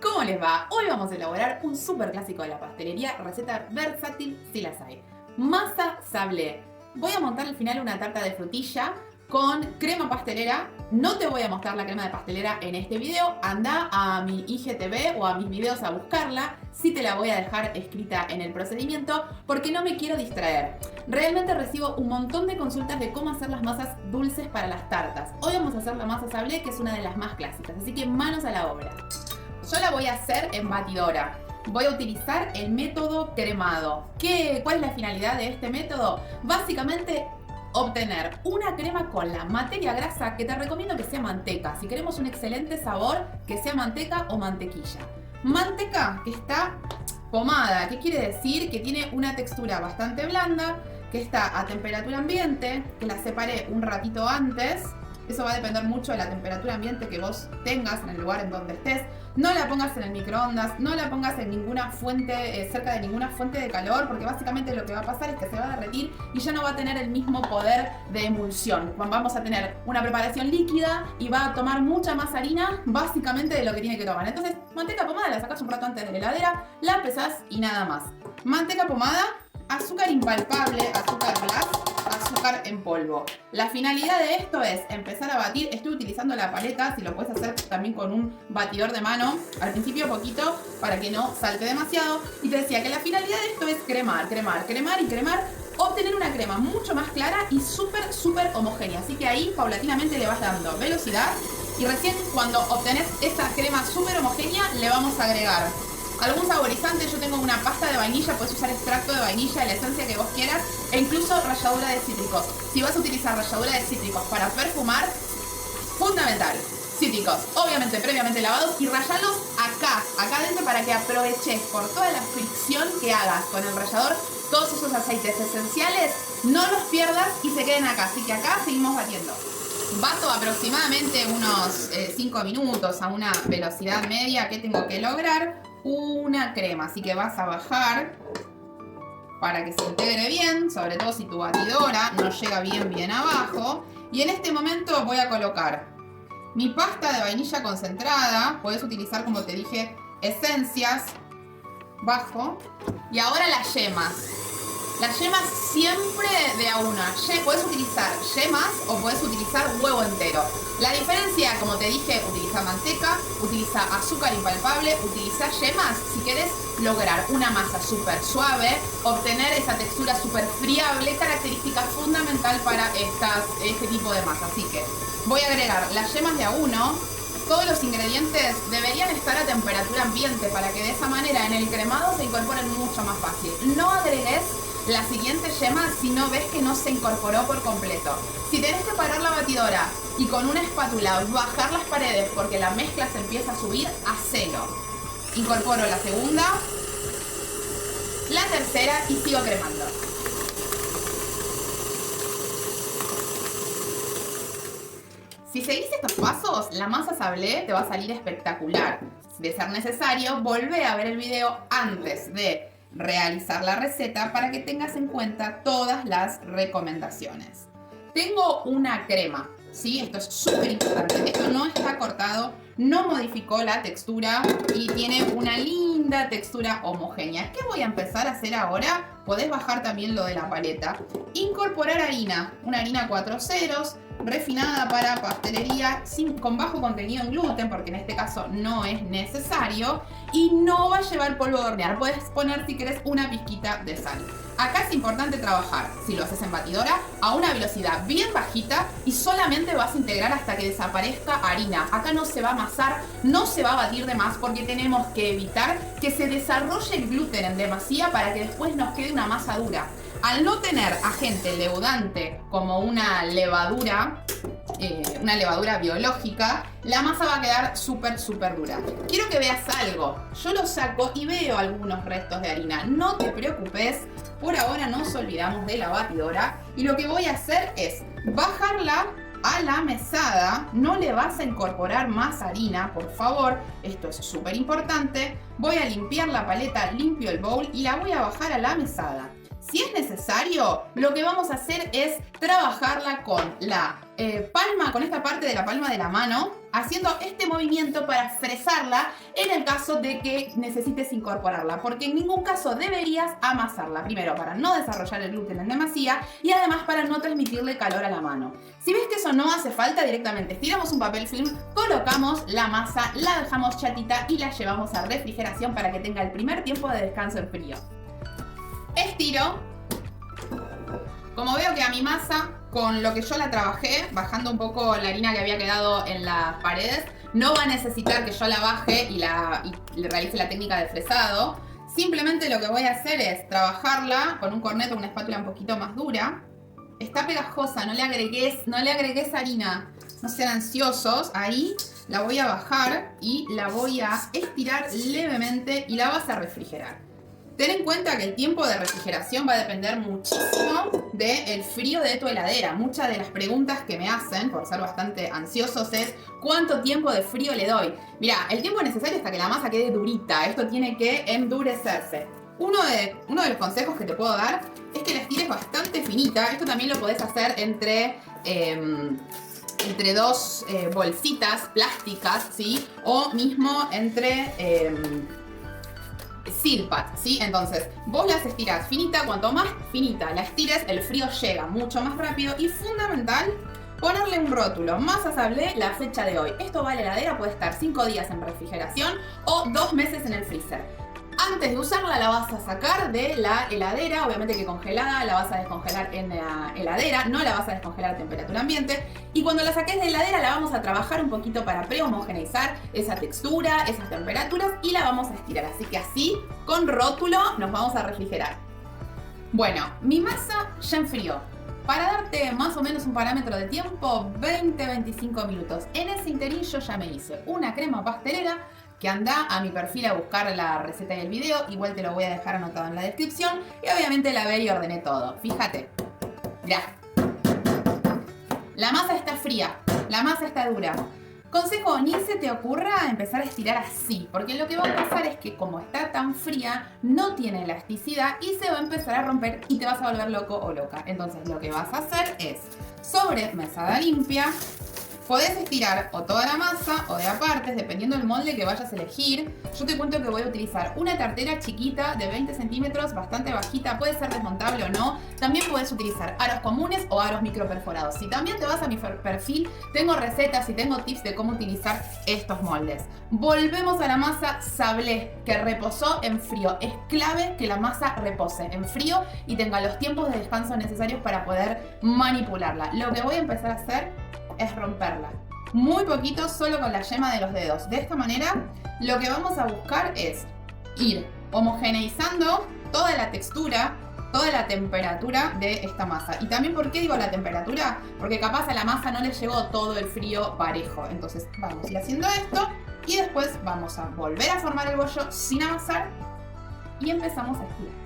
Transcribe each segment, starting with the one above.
¿Cómo les va? Hoy vamos a elaborar un súper clásico de la pastelería, receta versátil si las hay. Masa sablé. Voy a montar al final una tarta de frutilla con crema pastelera. No te voy a mostrar la crema de pastelera en este video. Anda a mi IGTV o a mis videos a buscarla. Sí te la voy a dejar escrita en el procedimiento porque no me quiero distraer. Realmente recibo un montón de consultas de cómo hacer las masas dulces para las tartas. Hoy vamos a hacer la masa sablé, que es una de las más clásicas, así que manos a la obra. Yo la voy a hacer en batidora. Voy a utilizar el método cremado. ¿Cuál es la finalidad de este método? Básicamente, obtener una crema con la materia grasa, que te recomiendo que sea manteca. Si queremos un excelente sabor, que sea manteca o mantequilla. Manteca que está pomada, ¿qué quiere decir? Que tiene una textura bastante blanda, que está a temperatura ambiente, que la separé un ratito antes. Eso va a depender mucho de la temperatura ambiente que vos tengas en el lugar en donde estés. No la pongas en el microondas, no la pongas en ninguna fuente, cerca de ninguna fuente de calor, porque básicamente lo que va a pasar es que se va a derretir y ya no va a tener el mismo poder de emulsión. Vamos a tener una preparación líquida y va a tomar mucha más harina, básicamente, de lo que tiene que tomar. Entonces, manteca pomada la sacás un rato antes de la heladera, la pesás y nada más. Manteca pomada, azúcar impalpable, azúcar glass, azúcar en polvo. La finalidad de esto es empezar a batir. Estoy utilizando la paleta, si lo puedes hacer también con un batidor de mano. Al principio poquito, para que no salte demasiado. Y te decía que la finalidad de esto es cremar, obtener una crema mucho más clara y súper homogénea. Así que ahí paulatinamente le vas dando velocidad. Y recién cuando obtenés esa crema súper homogénea, le vamos a agregar algún saborizante. Yo tengo una pasta de vainilla, puedes usar extracto de vainilla, la esencia que vos quieras, e incluso ralladura de cítricos. Si vas a utilizar ralladura de cítricos para perfumar, fundamental, cítricos, obviamente previamente lavados, y rayalos acá adentro, para que aproveches por toda la fricción que hagas con el rallador, todos esos aceites esenciales, no los pierdas y se queden acá. Así que acá seguimos batiendo. Bato aproximadamente unos 5 minutos a una velocidad media. Que tengo que lograr una crema, así que vas a bajar para que se integre bien, sobre todo si tu batidora no llega bien abajo. Y en este momento voy a colocar mi pasta de vainilla concentrada. Puedes utilizar, como te dije, esencias, bajo. Y ahora las yemas. Las yemas siempre de a una. Puedes utilizar yemas o puedes utilizar huevo entero. La diferencia, como te dije, utiliza manteca, utiliza azúcar impalpable, utiliza yemas si quieres lograr una masa súper suave, obtener esa textura súper friable, característica fundamental para este tipo de masa. Así que voy a agregar las yemas de a uno. Todos los ingredientes deberían estar a temperatura ambiente para que de esa manera en el cremado se incorporen mucho más fácil. No agregues la siguiente yema si no ves que no se incorporó por completo. Si tenés que parar la batidora y con una espátula bajar las paredes porque la mezcla se empieza a subir, hacelo. Incorporo la segunda, la tercera y sigo cremando. Si seguís estos pasos, la masa sablé te va a salir espectacular. De ser necesario, volvé a ver el video antes de realizar la receta para que tengas en cuenta todas las recomendaciones. Tengo una crema, ¿sí? Esto es súper importante. Esto no está cortado, no modificó la textura y tiene una linda textura homogénea. ¿Qué voy a empezar a hacer ahora? Podés bajar también lo de la paleta. Incorporar harina, una harina 4 ceros, refinada para pastelería, con bajo contenido en gluten, porque en este caso no es necesario, y no va a llevar polvo de hornear. Puedes poner, si querés, una pizquita de sal. Acá es importante trabajar, si lo haces en batidora, a una velocidad bien bajita y solamente vas a integrar hasta que desaparezca harina. Acá no se va a amasar, no se va a batir de más, porque tenemos que evitar que se desarrolle el gluten en demasía para que después nos quede una masa dura. Al no tener agente leudante como una levadura biológica, la masa va a quedar súper dura. Quiero que veas algo. Yo lo saco y veo algunos restos de harina. No te preocupes, por ahora nos olvidamos de la batidora. Y lo que voy a hacer es bajarla a la mesada. No le vas a incorporar más harina, por favor. Esto es súper importante. Voy a limpiar la paleta, limpio el bowl y la voy a bajar a la mesada. Si es necesario, lo que vamos a hacer es trabajarla con la palma, con esta parte de la palma de la mano, haciendo este movimiento para fresarla en el caso de que necesites incorporarla, porque en ningún caso deberías amasarla. Primero, para no desarrollar el gluten en demasía y además para no transmitirle calor a la mano. Si ves que eso no hace falta, directamente estiramos un papel film, colocamos la masa, la dejamos chatita y la llevamos a refrigeración para que tenga el primer tiempo de descanso en frío. Estiro. Como veo que a mi masa, con lo que yo la trabajé, bajando un poco la harina que había quedado en las paredes, no va a necesitar que yo la baje y le realice la técnica de fresado. Simplemente lo que voy a hacer es trabajarla con un corneto o una espátula un poquito más dura. Está pegajosa, no le agregues harina, no sean ansiosos. Ahí la voy a bajar y la voy a estirar levemente y la vas a refrigerar. Ten en cuenta que el tiempo de refrigeración va a depender muchísimo del frío de tu heladera. Muchas de las preguntas que me hacen, por ser bastante ansiosos, es ¿cuánto tiempo de frío le doy? Mirá, el tiempo necesario hasta que la masa quede durita. Esto tiene que endurecerse. Uno de los consejos que te puedo dar es que la estires bastante finita. Esto también lo podés hacer entre dos bolsitas plásticas, ¿sí? O mismo entre Silpat, ¿sí? Entonces, vos las estirás finita. Cuanto más finita la estires, el frío llega mucho más rápido. Y fundamental, ponerle un rótulo. Masa Sablé, la fecha de hoy. Esto va a la heladera, puede estar 5 días en refrigeración o 2 meses en el freezer. Antes de usarla la vas a sacar de la heladera, obviamente que congelada, la vas a descongelar en la heladera, no la vas a descongelar a temperatura ambiente. Y cuando la saques de la heladera la vamos a trabajar un poquito para prehomogeneizar esa textura, esas temperaturas y la vamos a estirar. Así que así, con rótulo, nos vamos a refrigerar. Bueno, mi masa ya enfrió. Para darte más o menos un parámetro de tiempo, 20-25 minutos. En ese interín yo ya me hice una crema pastelera, que anda a mi perfil a buscar la receta y el video, igual te lo voy a dejar anotado en la descripción, y obviamente lavé y ordené todo. Fíjate, mirá, la masa está fría, la masa está dura. Consejo, ni se te ocurra empezar a estirar así, porque lo que va a pasar es que como está tan fría, no tiene elasticidad y se va a empezar a romper y te vas a volver loco o loca. Entonces lo que vas a hacer es, sobre mesada limpia, podés estirar o toda la masa o de a partes, dependiendo del molde que vayas a elegir. Yo te cuento que voy a utilizar una tartera chiquita de 20 centímetros, bastante bajita, puede ser desmontable o no. También podés utilizar aros comunes o aros microperforados. Si también te vas a mi perfil, tengo recetas y tengo tips de cómo utilizar estos moldes. Volvemos a la masa sablé, que reposó en frío. Es clave que la masa repose en frío y tenga los tiempos de descanso necesarios para poder manipularla. Lo que voy a empezar a hacer es romperla. Muy poquito, solo con la yema de los dedos. De esta manera, lo que vamos a buscar es ir homogeneizando toda la textura, toda la temperatura de esta masa. Y también, ¿por qué digo la temperatura? Porque capaz a la masa no le llegó todo el frío parejo. Entonces vamos a ir haciendo esto y después vamos a volver a formar el bollo sin amasar y empezamos a estirar.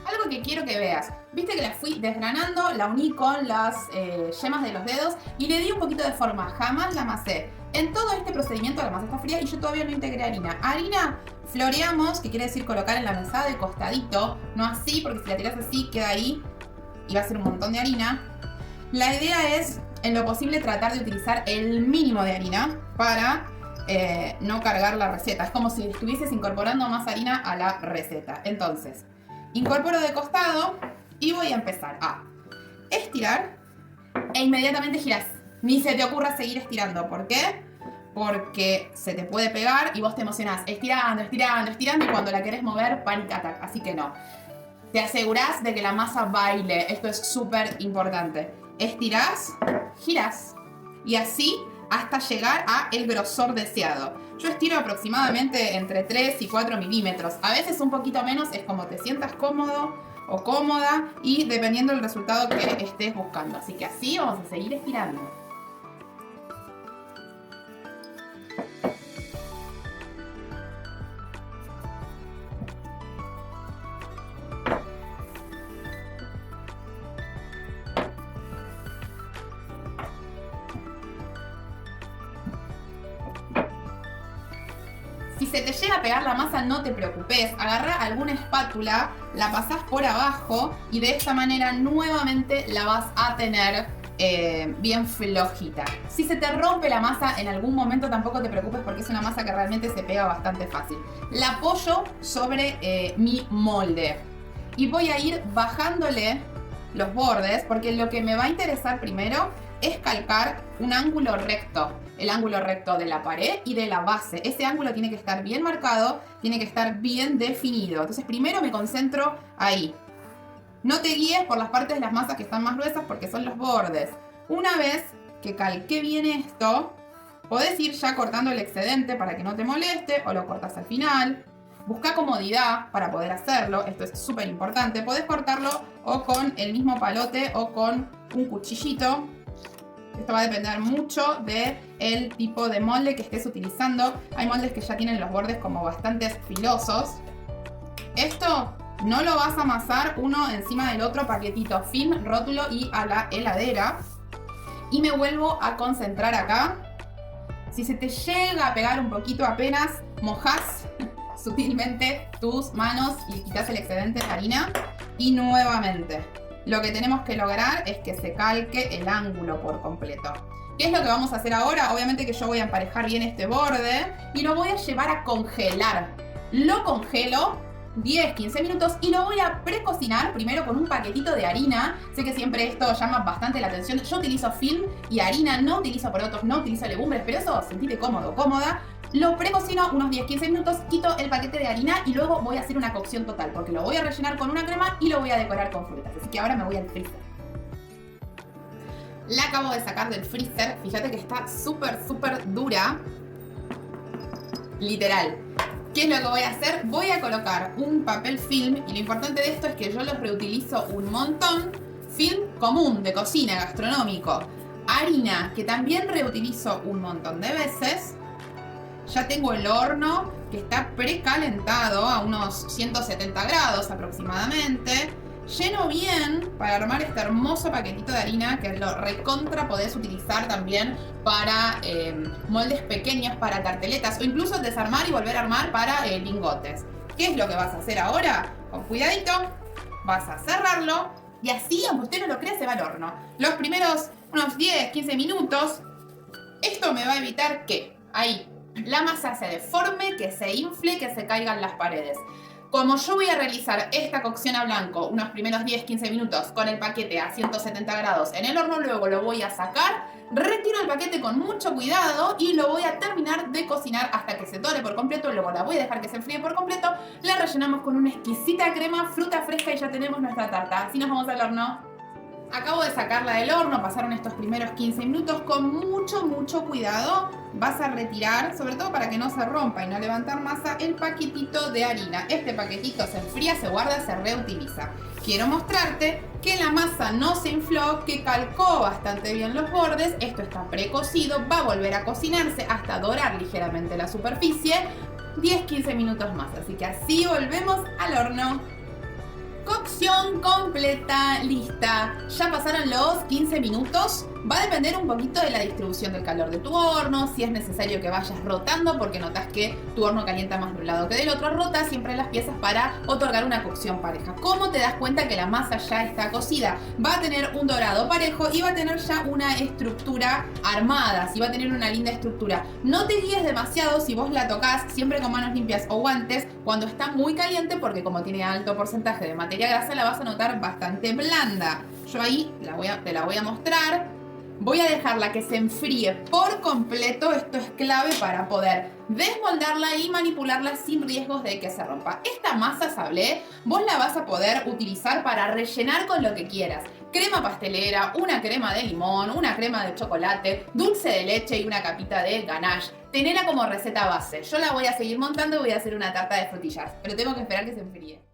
Algo que quiero que veas, viste que la fui desgranando, la uní con las yemas de los dedos y le di un poquito de forma, jamás la amasé. En todo este procedimiento la masa está fría y yo todavía no integré harina. Harina floreamos, que quiere decir colocar en la mesada de costadito, no así, porque si la tiras así queda ahí y va a ser un montón de harina. La idea es, en lo posible, tratar de utilizar el mínimo de harina para no cargar la receta. Es como si estuvieses incorporando más harina a la receta. Entonces, incorporo de costado y voy a empezar a estirar e inmediatamente girás. Ni se te ocurra seguir estirando. ¿Por qué? Porque se te puede pegar y vos te emocionás estirando, estirando, estirando y cuando la querés mover, panic attack. Así que no. Te asegurás de que la masa baile. Esto es súper importante. Estirás, girás y así hasta llegar a el grosor deseado. Yo estiro aproximadamente entre 3 y 4 milímetros. A veces un poquito menos, es como te sientas cómodo o cómoda y dependiendo del resultado que estés buscando. Así que así vamos a seguir estirando. se te llega a pegar la masa, no te preocupes. Agarrá alguna espátula, la pasás por abajo y de esta manera nuevamente la vas a tener bien flojita. Si se te rompe la masa en algún momento, tampoco te preocupes porque es una masa que realmente se pega bastante fácil. La apoyo sobre mi molde y voy a ir bajándole los bordes porque lo que me va a interesar primero es calcar un ángulo recto. El ángulo recto de la pared y de la base. Ese ángulo tiene que estar bien marcado, tiene que estar bien definido. Entonces primero me concentro ahí. No te guíes por las partes de las masas que están más gruesas porque son los bordes. Una vez que calqué bien esto, podés ir ya cortando el excedente para que no te moleste o lo cortas al final. Busca comodidad para poder hacerlo, esto es súper importante. Podés cortarlo o con el mismo palote o con un cuchillito. Esto va a depender mucho del tipo de molde que estés utilizando. Hay moldes que ya tienen los bordes como bastante filosos. Esto no lo vas a amasar uno encima del otro, paquetito, film, rótulo y a la heladera. Y me vuelvo a concentrar acá. Si se te llega a pegar un poquito apenas, mojás sutilmente tus manos y quitas el excedente de harina. Y nuevamente, lo que tenemos que lograr es que se calque el ángulo por completo. ¿Qué es lo que vamos a hacer ahora? Obviamente que yo voy a emparejar bien este borde y lo voy a llevar a congelar. Lo congelo 10-15 minutos y lo voy a precocinar primero con un paquetito de harina. Sé que siempre esto llama bastante la atención. Yo utilizo film y harina, no utilizo porotos, no utilizo legumbres, pero eso, sentite cómodo, cómoda. Lo precocino unos 10-15 minutos, quito el paquete de harina y luego voy a hacer una cocción total porque lo voy a rellenar con una crema y lo voy a decorar con frutas. Así que ahora me voy al freezer. La acabo de sacar del freezer. Fíjate que está súper dura. Literal. ¿Qué es lo que voy a hacer? Voy a colocar un papel film y lo importante de esto es que yo los reutilizo un montón. Film común de cocina, gastronómico. Harina, que también reutilizo un montón de veces. Ya tengo el horno que está precalentado a unos 170 grados aproximadamente. Lleno bien para armar este hermoso paquetito de harina que lo recontra podés utilizar también para moldes pequeños, para tarteletas o incluso desarmar y volver a armar para lingotes. ¿Qué es lo que vas a hacer ahora? Con cuidadito vas a cerrarlo y así, aunque usted no lo crea, se va al horno. Los primeros unos 10-15 minutos, esto me va a evitar que ahí la masa se deforme, que se infle, que se caigan las paredes. Como yo voy a realizar esta cocción a blanco unos primeros 10-15 minutos con el paquete a 170 grados en el horno, luego lo voy a sacar, retiro el paquete con mucho cuidado y lo voy a terminar de cocinar hasta que se tore por completo, luego la voy a dejar que se enfríe por completo, la rellenamos con una exquisita crema, fruta fresca y ya tenemos nuestra tarta. Así nos vamos al horno. Acabo de sacarla del horno, pasaron estos primeros 15 minutos con mucho cuidado. Vas a retirar, sobre todo para que no se rompa y no levantar masa, el paquetito de harina. Este paquetito se enfría, se guarda, se reutiliza. Quiero mostrarte que la masa no se infló, que calcó bastante bien los bordes. Esto está precocido, va a volver a cocinarse hasta dorar ligeramente la superficie. 10-15 minutos más, así que así volvemos al horno. Cocción completa, lista. Ya pasaron los 15 minutos. Va a depender un poquito de la distribución del calor de tu horno, si es necesario que vayas rotando porque notas que tu horno calienta más de un lado que del otro. Rota siempre las piezas para otorgar una cocción pareja. ¿Cómo te das cuenta que la masa ya está cocida? Va a tener un dorado parejo y va a tener ya una estructura armada, si va a tener una linda estructura. No te guíes demasiado si vos la tocas siempre con manos limpias o guantes cuando está muy caliente porque como tiene alto porcentaje de materia grasa la vas a notar bastante blanda. Yo ahí te la voy a mostrar. Voy a dejarla que se enfríe por completo. Esto es clave para poder desmoldarla y manipularla sin riesgos de que se rompa. Esta masa sablé vos la vas a poder utilizar para rellenar con lo que quieras. Crema pastelera, una crema de limón, una crema de chocolate, dulce de leche y una capita de ganache. Tenela como receta base. Yo la voy a seguir montando y voy a hacer una tarta de frutillas, pero tengo que esperar que se enfríe.